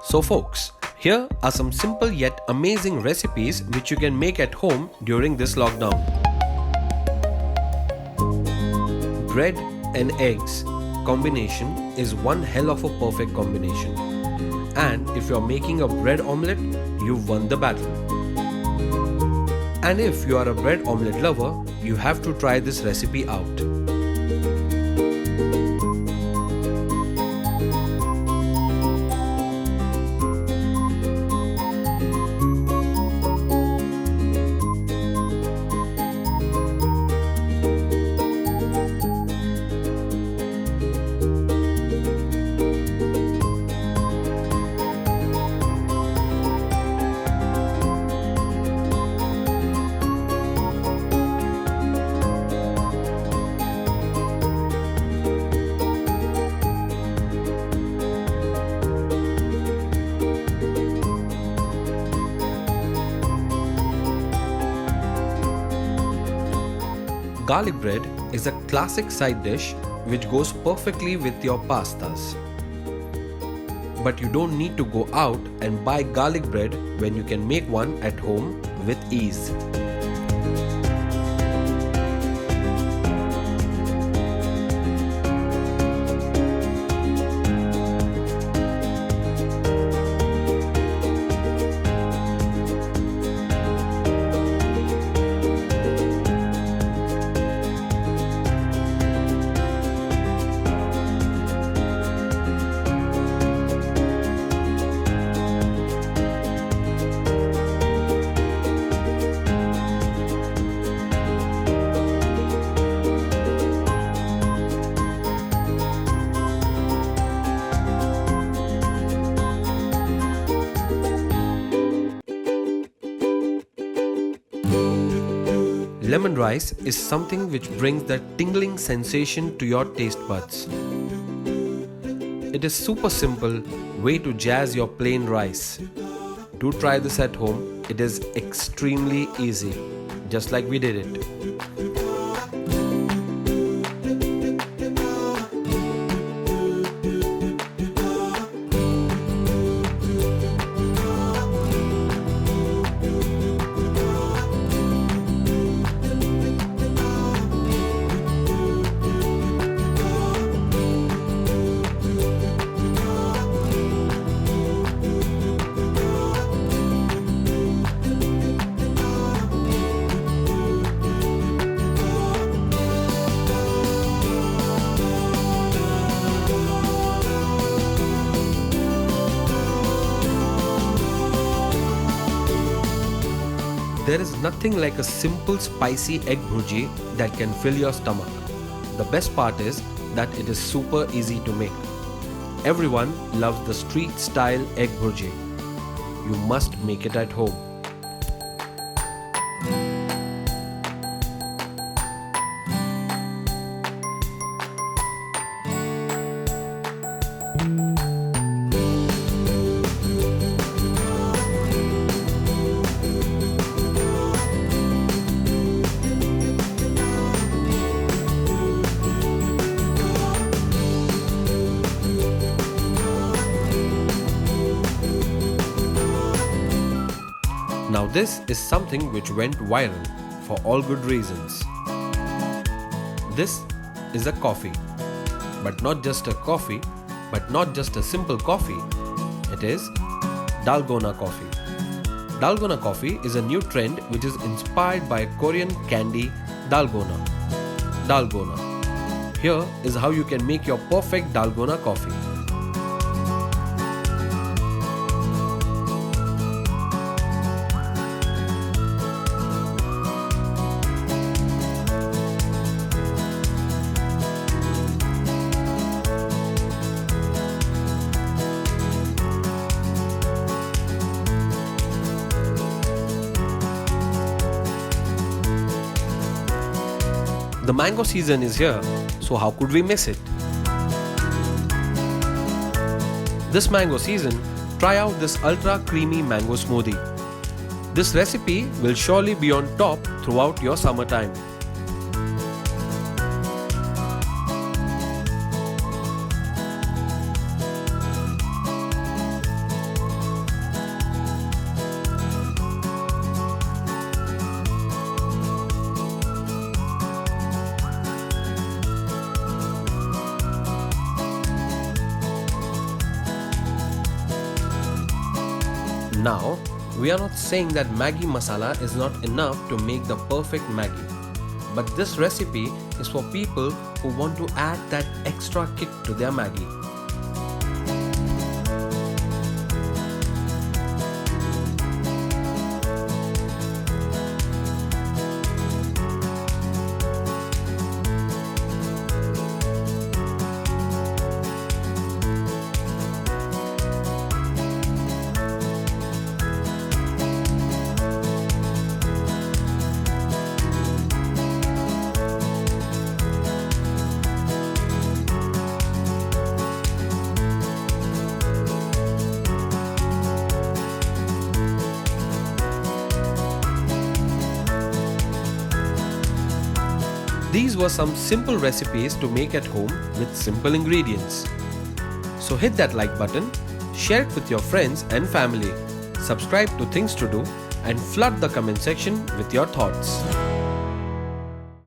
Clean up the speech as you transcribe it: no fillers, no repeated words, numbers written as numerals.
So folks, here are some simple yet amazing recipes which you can make at home during this lockdown. Bread and eggs combination is one hell of a perfect combination. And if you're making a bread omelette, you've won the battle. And if you are a bread omelette lover, you have to try this recipe out. Garlic bread is a classic side dish which goes perfectly with your pastas. But you don't need to go out and buy garlic bread when you can make one at home with ease. Lemon rice is something which brings that tingling sensation to your taste buds. It is super simple way to jazz your plain rice. Do try this at home. It is extremely easy, just like we did it. There is nothing like a simple spicy egg bhurji that can fill your stomach. The best part is that it is super easy to make. Everyone loves the street style egg bhurji. You must make it at home. Now this is something which went viral for all good reasons. This is a coffee, but not just a coffee, but not just a simple coffee. It is Dalgona Coffee. Dalgona Coffee is a new trend which is inspired by Korean candy Dalgona. Dalgona. Here is how you can make your perfect Dalgona coffee. The mango season is here, so how could we miss it? This mango season, try out this ultra creamy mango smoothie. This recipe will surely be on top throughout your summertime. Now, we are not saying that Maggi masala is not enough to make the perfect Maggi. But this recipe is for people who want to add that extra kick to their Maggi. These were some simple recipes to make at home with simple ingredients. So hit that like button, share it with your friends and family, subscribe to Things to Do, and flood the comment section with your thoughts.